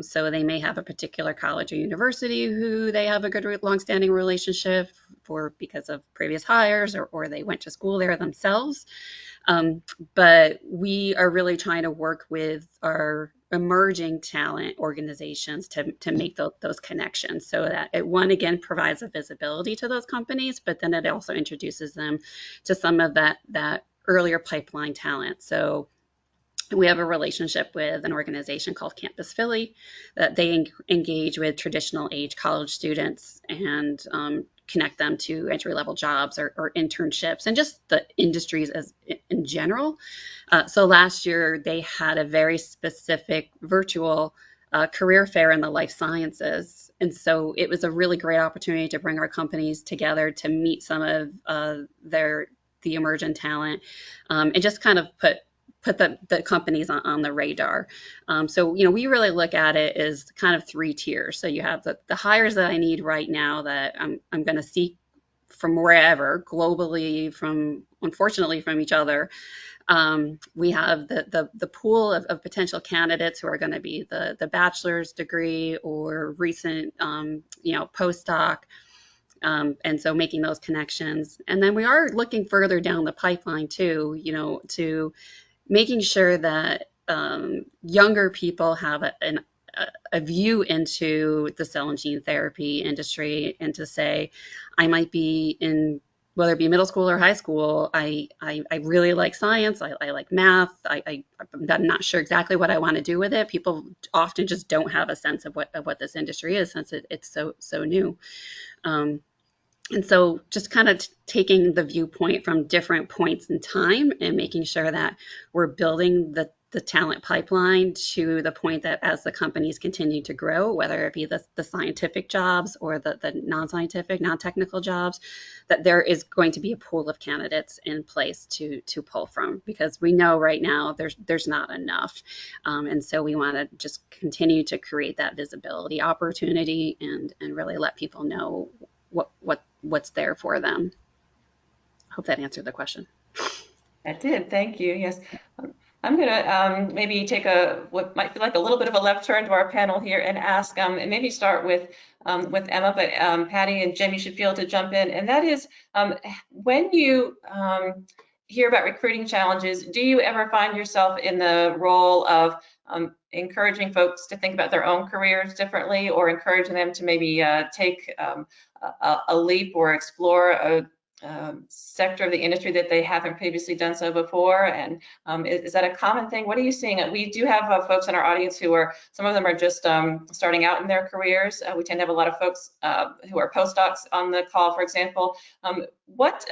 So they may have a particular college or university who they have a good longstanding relationship for because of previous hires, or they went to school there themselves. But we are really trying to work with our emerging talent organizations to make those connections, so that it, one, again, provides a visibility to those companies, but then it also introduces them to some of that earlier pipeline talent. So we have a relationship with an organization called Campus Philly that they engage with traditional age college students and connect them to entry-level jobs or internships and just the industries as in general. So last year they had a very specific virtual career fair in the life sciences. And so it was a really great opportunity to bring our companies together to meet some of the emergent talent, and just kind of put the companies on the radar. So, we really look at it as kind of three tiers. So you have the hires that I need right now that I'm going to seek from wherever, globally, unfortunately, from each other. We have the pool of potential candidates who are going to be the bachelor's degree or recent, postdoc. And so making those connections. And then we are looking further down the pipeline too, to making sure that younger people have a view into the cell and gene therapy industry, and to say, I might be in, whether it be middle school or high school, I really like science, I like math, I'm not sure exactly what I want to do with it. People often just don't have a sense of what this industry is, since it's so new. And so just kind of taking the viewpoint from different points in time and making sure that we're building the talent pipeline to the point that as the companies continue to grow, whether it be the scientific jobs or the non-scientific, non-technical jobs, that there is going to be a pool of candidates in place to pull from, because we know right now there's not enough. And so we want to just continue to create that visibility opportunity and really let people know what's there for them. Hope that answered the question. That did. Thank you. Yes. I'm going to maybe take what might feel like a little bit of a left turn to our panel here and ask, and maybe start with Emma, but Patti and Jim, you should feel to jump in. And that is, when you hear about recruiting challenges, do you ever find yourself in the role of encouraging folks to think about their own careers differently, or encouraging them to maybe take a leap or explore a sector of the industry that they haven't previously done so before? And is that a common thing? What are you seeing? We do have folks in our audience some of them are just starting out in their careers. We tend to have a lot of folks who are postdocs on the call, for example. What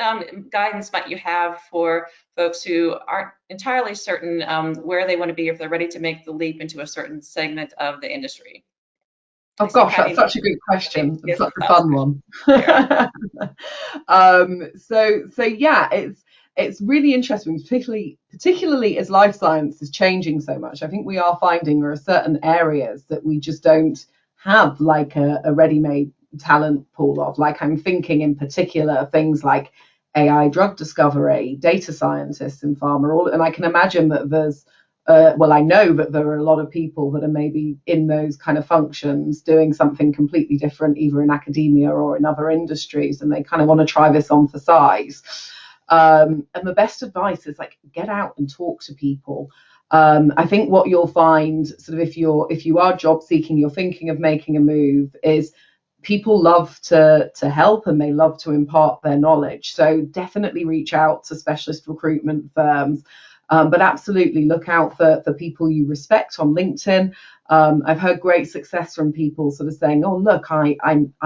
guidance might you have for folks who aren't entirely certain where they want to be, if they're ready to make the leap into a certain segment of the industry? Oh gosh, that's such a good question. It's such a fun one. Yeah. So yeah, it's really interesting, particularly as life science is changing so much. I think we are finding there are certain areas that we just don't have like a ready-made talent pool of. Like, I'm thinking in particular things like AI drug discovery, data scientists in pharma, and I can imagine that there's I know that there are a lot of people that are maybe in those kind of functions doing something completely different, either in academia or in other industries, and they kind of want to try this on for size. And the best advice is, like, get out and talk to people. I think what you'll find, sort of, if you are job seeking, you're thinking of making a move, is people love to help, and they love to impart their knowledge. So definitely reach out to specialist recruitment firms. But absolutely look out for people you respect on LinkedIn. I've heard great success from people sort of saying, oh, look, I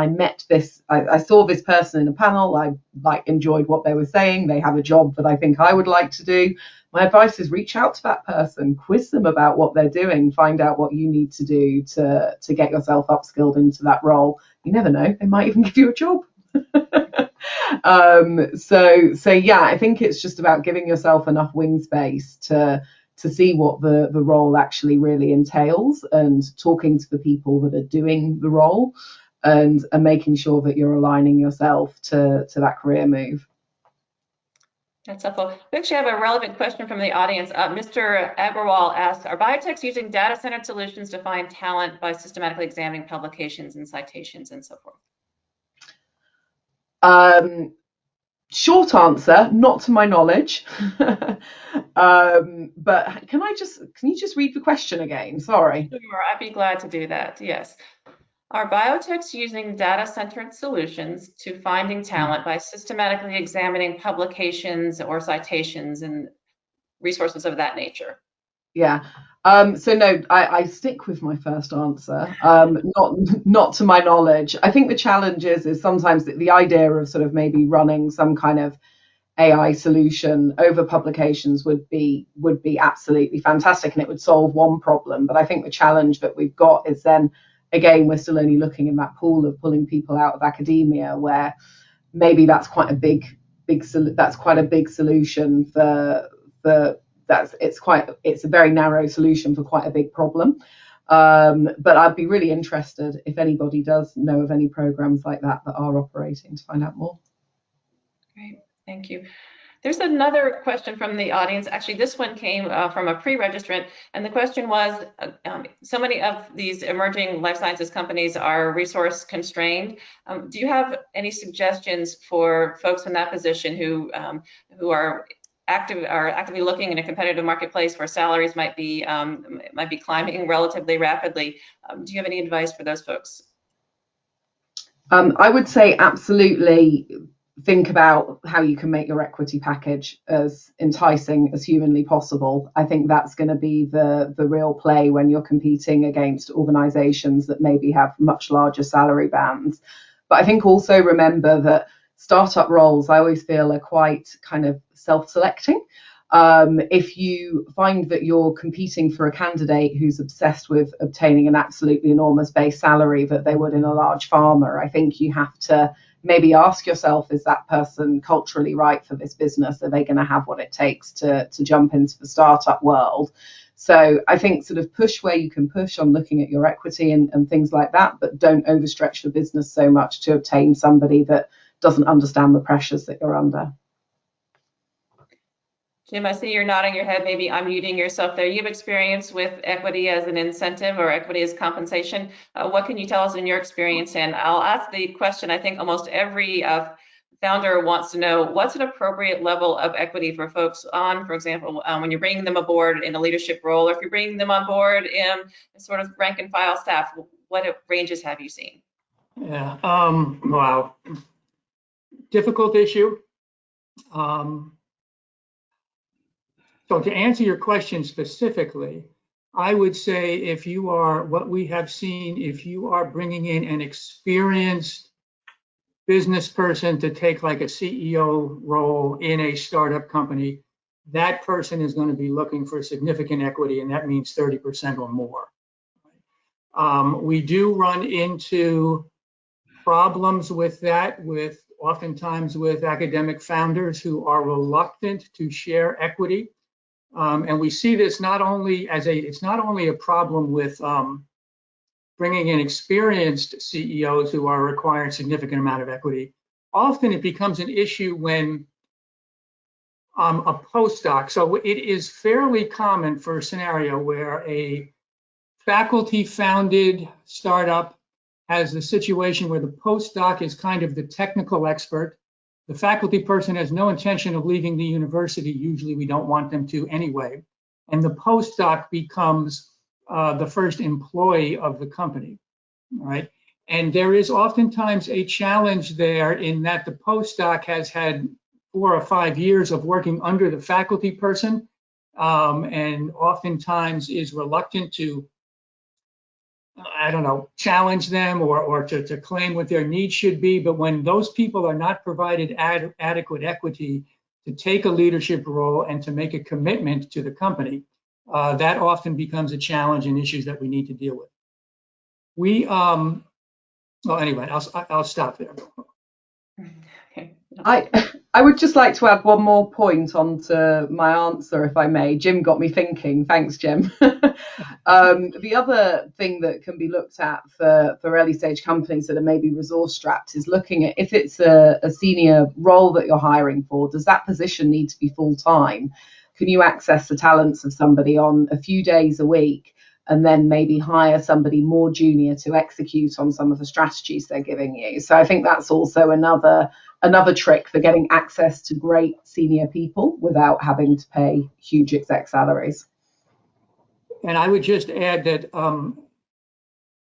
met this, I saw this person in a panel, I enjoyed what they were saying, they have a job that I think I would like to do. My advice is reach out to that person, quiz them about what they're doing, find out what you need to do to get yourself upskilled into that role. You never know, they might even give you a job. So yeah, I think it's just about giving yourself enough wing space to see what the role actually really entails, and talking to the people that are doing the role, and making sure that you're aligning yourself to that career move. That's helpful. We actually have a relevant question from the audience. Mr. Agrawal asks, are biotechs using data-centered solutions to find talent by systematically examining publications and citations and so forth? Short answer, not to my knowledge. But can you just read the question again? Sorry. Sure, I'd be glad to do that. Yes. Are biotechs using data-centered solutions to finding talent by systematically examining publications or citations and resources of that nature? Yeah. So no, I stick with my first answer. Not to my knowledge. I think the challenge is sometimes the idea of sort of maybe running some kind of AI solution over publications would be absolutely fantastic, and it would solve one problem. But I think the challenge that we've got is then, again, we're still only looking in that pool of pulling people out of academia, where maybe that's quite a big solution for it's a very narrow solution for quite a big problem. But I'd be really interested if anybody does know of any programs like that are operating, to find out more. Great, thank you. There's another question from the audience. Actually, this one came from a pre-registrant, and the question was, so many of these emerging life sciences companies are resource constrained. Do you have any suggestions for folks in that position who are actively looking in a competitive marketplace where salaries might be climbing relatively rapidly? Do you have any advice for those folks? I would say absolutely think about how you can make your equity package as enticing as humanly possible. I think that's going to be the real play when you're competing against organizations that maybe have much larger salary bands. But I think also remember that startup roles, I always feel, are quite kind of self-selecting. If you find that you're competing for a candidate who's obsessed with obtaining an absolutely enormous base salary that they would in a large pharma, I think you have to maybe ask yourself, is that person culturally right for this business? Are they going to have what it takes to jump into the startup world? So I think sort of push where you can push on looking at your equity and things like that, but don't overstretch the business so much to obtain somebody that doesn't understand the pressures that you're under. Jim, I see you're nodding your head, maybe unmuting yourself there. You have experience with equity as an incentive or equity as compensation. What can you tell us in your experience? And I'll ask the question, I think almost every founder wants to know, what's an appropriate level of equity for folks on, for example, when you're bringing them aboard in a leadership role, or if you're bringing them on board in sort of rank and file staff, what ranges have you seen? Yeah, wow. Difficult issue. So to answer your question specifically, I would say if you are, what we have seen, if you are bringing in an experienced business person to take like a CEO role in a startup company, that person is going to be looking for significant equity, and that means 30% or more. We do run into problems with that, oftentimes with academic founders who are reluctant to share equity. And we see this not only it's not only a problem with bringing in experienced CEOs who are requiring significant amount of equity. Often it becomes an issue when a postdoc. So it is fairly common for a scenario where a faculty-founded startup has the situation where the postdoc is kind of the technical expert. The faculty person has no intention of leaving the university. Usually we don't want them to anyway. And the postdoc becomes the first employee of the company, right? And there is oftentimes a challenge there in that the postdoc has had 4 or 5 years of working under the faculty person. and oftentimes is reluctant to, I don't know, challenge them or to claim what their needs should be. But when those people are not provided adequate equity to take a leadership role and to make a commitment to the company, that often becomes a challenge and issues that we need to deal with. Well, anyway, I'll stop there. Okay. I would just like to add one more point onto my answer, if I may. Jim got me thinking. Thanks, Jim. The other thing that can be looked at for early stage companies that are maybe resource strapped is looking at if it's a senior role that you're hiring for, does that position need to be full time? Can you access the talents of somebody on a few days a week and then maybe hire somebody more junior to execute on some of the strategies they're giving you? So I think that's also another trick for getting access to great senior people without having to pay huge exec salaries. And I would just add that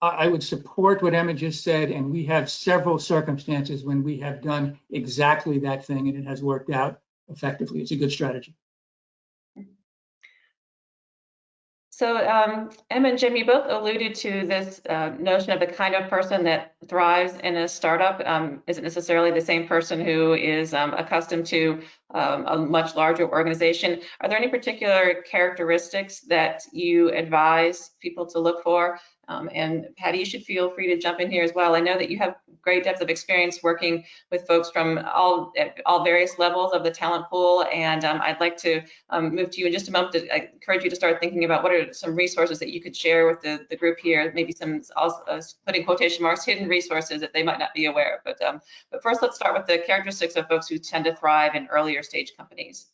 I would support what Emma just said, and we have several circumstances when we have done exactly that thing and it has worked out effectively. It's a good strategy. So Emma and Jim, you both alluded to this notion of the kind of person that thrives in a startup isn't necessarily the same person who is accustomed to a much larger organization. Are there any particular characteristics that you advise people to look for? And Patti, you should feel free to jump in here as well. I know that you have great depth of experience working with folks from all various levels of the talent pool, and I'd like to move to you in just a moment to encourage you to start thinking about what are some resources that you could share with the group here, maybe some, putting quotation marks, hidden resources that they might not be aware of. But first, let's start with the characteristics of folks who tend to thrive in earlier stage companies.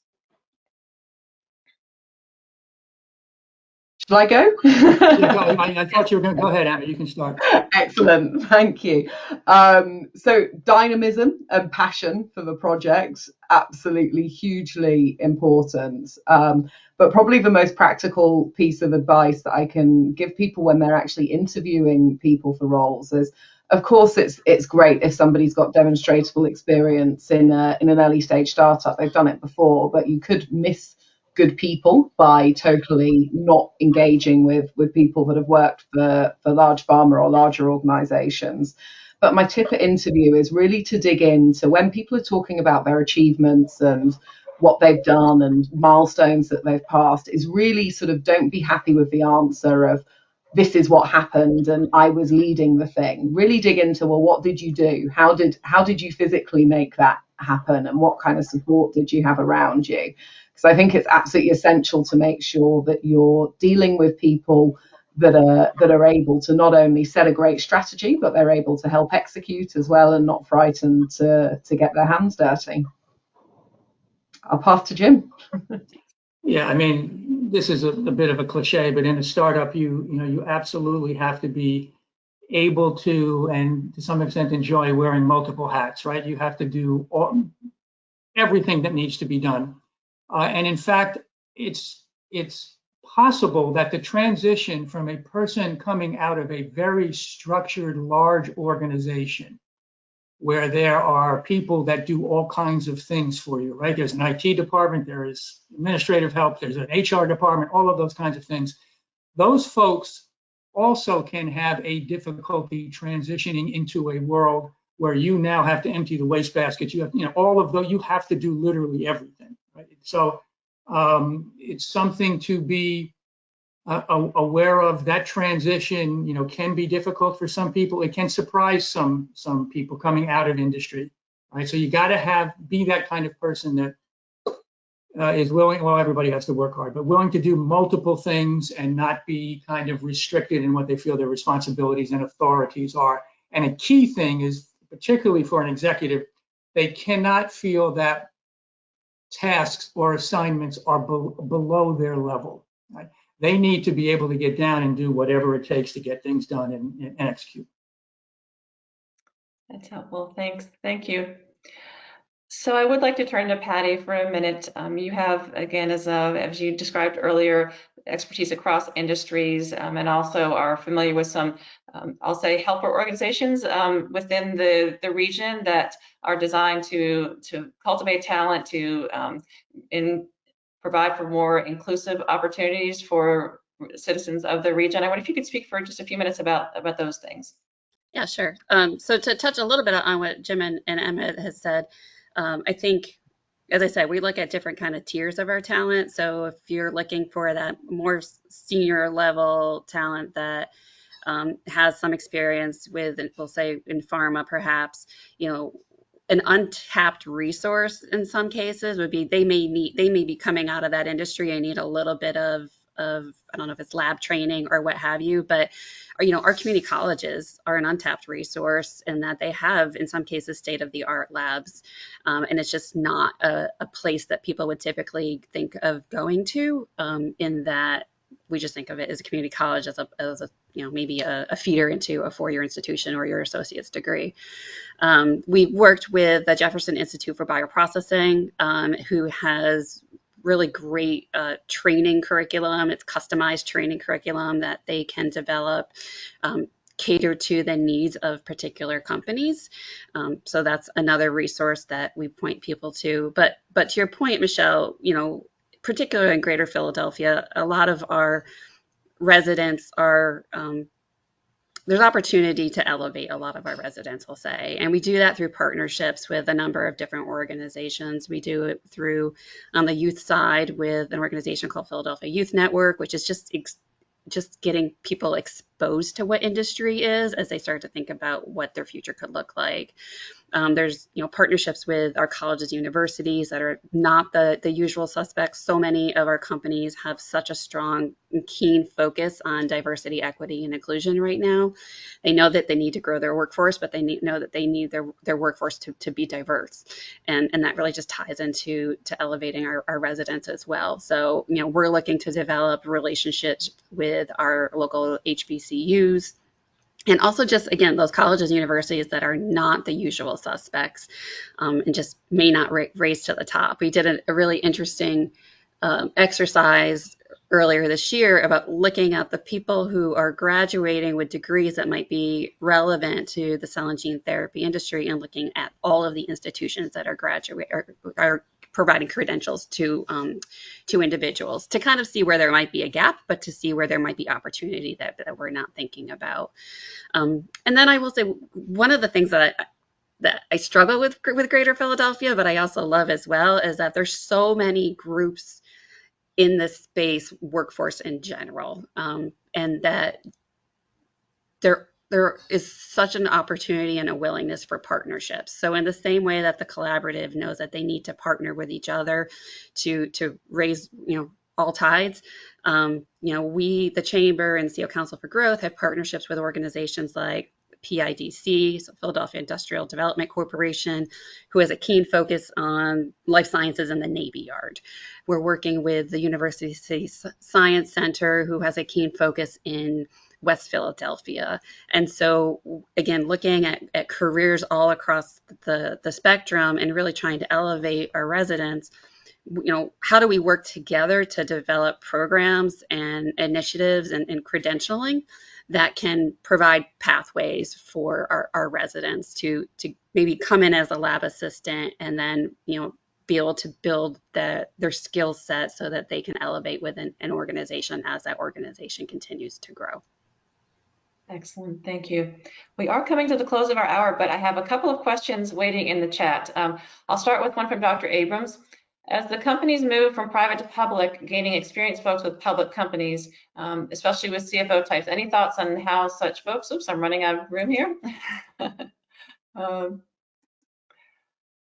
Shall I go? I thought you were going to go ahead, Emma. You can start. Excellent, thank you. So dynamism and passion for the project, absolutely hugely important. But probably the most practical piece of advice that I can give people when they're actually interviewing people for roles is, of course, it's great if somebody's got demonstrable experience in an early stage startup. They've done it before, but you could miss good people by totally not engaging with people that have worked for large pharma or larger organizations. But my tip at interview is really to dig into when people are talking about their achievements and what they've done and milestones that they've passed, is really sort of don't be happy with the answer of this is what happened and I was leading the thing. Really dig into, well, what did you do? How did you physically make that happen? And what kind of support did you have around you? Because I think it's absolutely essential to make sure that you're dealing with people that are able to not only set a great strategy, but they're able to help execute as well and not frightened to get their hands dirty. I'll pass to Jim. Yeah, I mean, this is a bit of a cliche, but in a startup, you absolutely have to be able to, and to some extent, enjoy wearing multiple hats, right? You have to do everything that needs to be done. And in fact, it's possible that the transition from a person coming out of a very structured, large organization where there are people that do all kinds of things for you, right? There's an IT department, there is administrative help, there's an HR department, all of those kinds of things. Those folks also can have a difficulty transitioning into a world where you now have to empty the wastebasket. You have, all of those, you have to do literally everything, right? So it's something to be aware of. That transition, can be difficult for some people. It can surprise some people coming out of industry, right? So you got to be that kind of person that is willing. Well, everybody has to work hard, but willing to do multiple things and not be kind of restricted in what they feel their responsibilities and authorities are. And a key thing is, particularly for an executive, they cannot feel that tasks or assignments are below their level, right? They need to be able to get down and do whatever it takes to get things done and execute. That's helpful. Thanks. Thank you. So I would like to turn to Patti for a minute. You have, again, as you described earlier, expertise across industries and also are familiar with some, I'll say, helper organizations within the region that are designed to cultivate talent, to provide for more inclusive opportunities for citizens of the region. I wonder if you could speak for just a few minutes about those things. Yeah, sure. So to touch a little bit on what Jim and Emma has said, I think, as I said, we look at different kind of tiers of our talent. So if you're looking for that more senior level talent that has some experience with, we'll say in pharma, perhaps, an untapped resource in some cases would be they may be coming out of that industry and need a little bit of I don't know if it's lab training or what have you, but our community colleges are an untapped resource in that they have in some cases state-of-the-art labs, and it's just not a place that people would typically think of going to, in that we just think of it as a community college as a maybe a feeder into a four-year institution or your associate's degree. We worked with the Jefferson Institute for Bioprocessing, who has really great training curriculum. It's customized training curriculum that they can develop, cater to the needs of particular companies. So that's another resource that we point people to. But to your point, Michele, particularly in Greater Philadelphia, a lot of our residents are there's opportunity to elevate a lot of our residents, we'll say. And we do that through partnerships with a number of different organizations. We do it through, on the youth side, with an organization called Philadelphia Youth Network, which is just getting people exposed to what industry is as they start to think about what their future could look like. There's partnerships with our colleges, universities that are not the usual suspects. So many of our companies have such a strong and keen focus on diversity, equity, and inclusion right now. They know that they need to grow their workforce, but they know that they need their workforce to be diverse, and that really just ties into elevating our residents as well. So we're looking to develop relationships with our local HBCUs. And also just, again, those colleges and universities that are not the usual suspects, and just may not raise to the top. We did a really interesting exercise earlier this year about looking at the people who are graduating with degrees that might be relevant to the cell and gene therapy industry, and looking at all of the institutions that are providing credentials to individuals to kind of see where there might be a gap, but to see where there might be opportunity that we're not thinking about. And then I will say one of the things that I struggle with Greater Philadelphia, but I also love as well, is that there's so many groups in this space, workforce in general, and that there is such an opportunity and a willingness for partnerships. So in the same way that the collaborative knows that they need to partner with each other to raise all tides, we, the Chamber and CO Council for Growth, have partnerships with organizations like PIDC, so Philadelphia Industrial Development Corporation, who has a keen focus on life sciences in the Navy Yard. We're working with the University City Science Center, who has a keen focus in West Philadelphia. And so, again, looking at careers all across the spectrum and really trying to elevate our residents, how do we work together to develop programs and initiatives and credentialing that can provide pathways for our residents to maybe come in as a lab assistant and then, be able to build their skill set so that they can elevate within an organization as that organization continues to grow. Excellent, thank you. We are coming to the close of our hour, but I have a couple of questions waiting in the chat. I'll start with one from Dr. Abrams. As the companies move from private to public, gaining experienced folks with public companies, especially with CFO types, any thoughts on how such folks, oops, I'm running out of room here.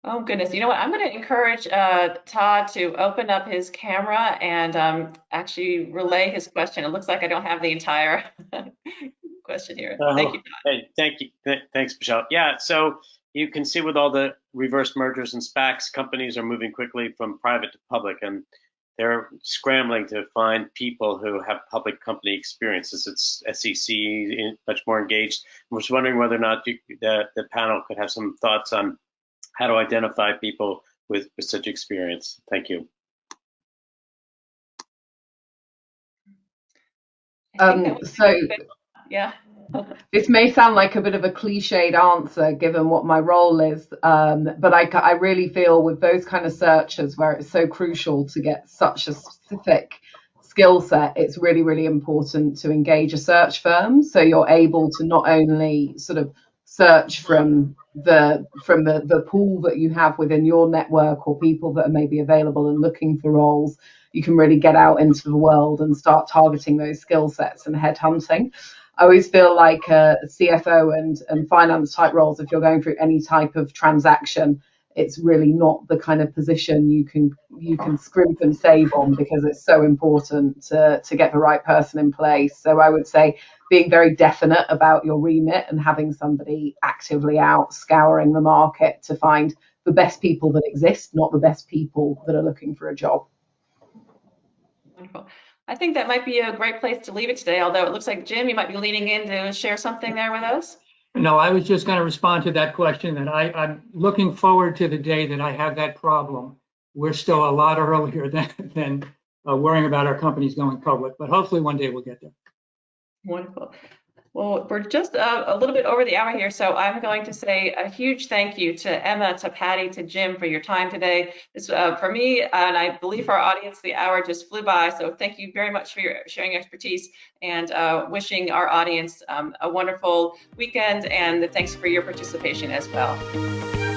Oh goodness, you know what? I'm going to encourage Todd to open up his camera and actually relay his question. It looks like I don't have the entire question here. Thank you, Todd. Hey, thank you. Thanks, Michele. Yeah, so you can see with all the reverse mergers and SPACs, companies are moving quickly from private to public, and they're scrambling to find people who have public company experiences. It's SEC much more engaged. I was wondering whether or not the panel could have some thoughts on how to identify people with such experience. Thank you. Yeah. This may sound like a bit of a cliched answer given what my role is, but I really feel with those kind of searches where it's so crucial to get such a specific skill set, it's really, really important to engage a search firm so you're able to not only sort of search from the pool that you have within your network or people that are maybe available and looking for roles. You can really get out into the world and start targeting those skill sets and headhunting. I always feel like CFO and finance type roles, if you're going through any type of transaction, it's really not the kind of position you can scrimp and save on, because it's so important to get the right person in place. So I would say being very definite about your remit and having somebody actively out scouring the market to find the best people that exist, not the best people that are looking for a job. Wonderful. I think that might be a great place to leave it today, although it looks like, Jim, you might be leaning in to share something there with us. No, I was just going to respond to that question, that I'm looking forward to the day that I have that problem. We're still a lot earlier than worrying about our companies going public, but hopefully one day we'll get there. Wonderful. Well, we're just a little bit over the hour here, so I'm going to say a huge thank you to Emma, to Patti, to Jim for your time today. This, for me, and I believe for our audience, the hour just flew by, so thank you very much for your sharing expertise, and wishing our audience a wonderful weekend, and thanks for your participation as well.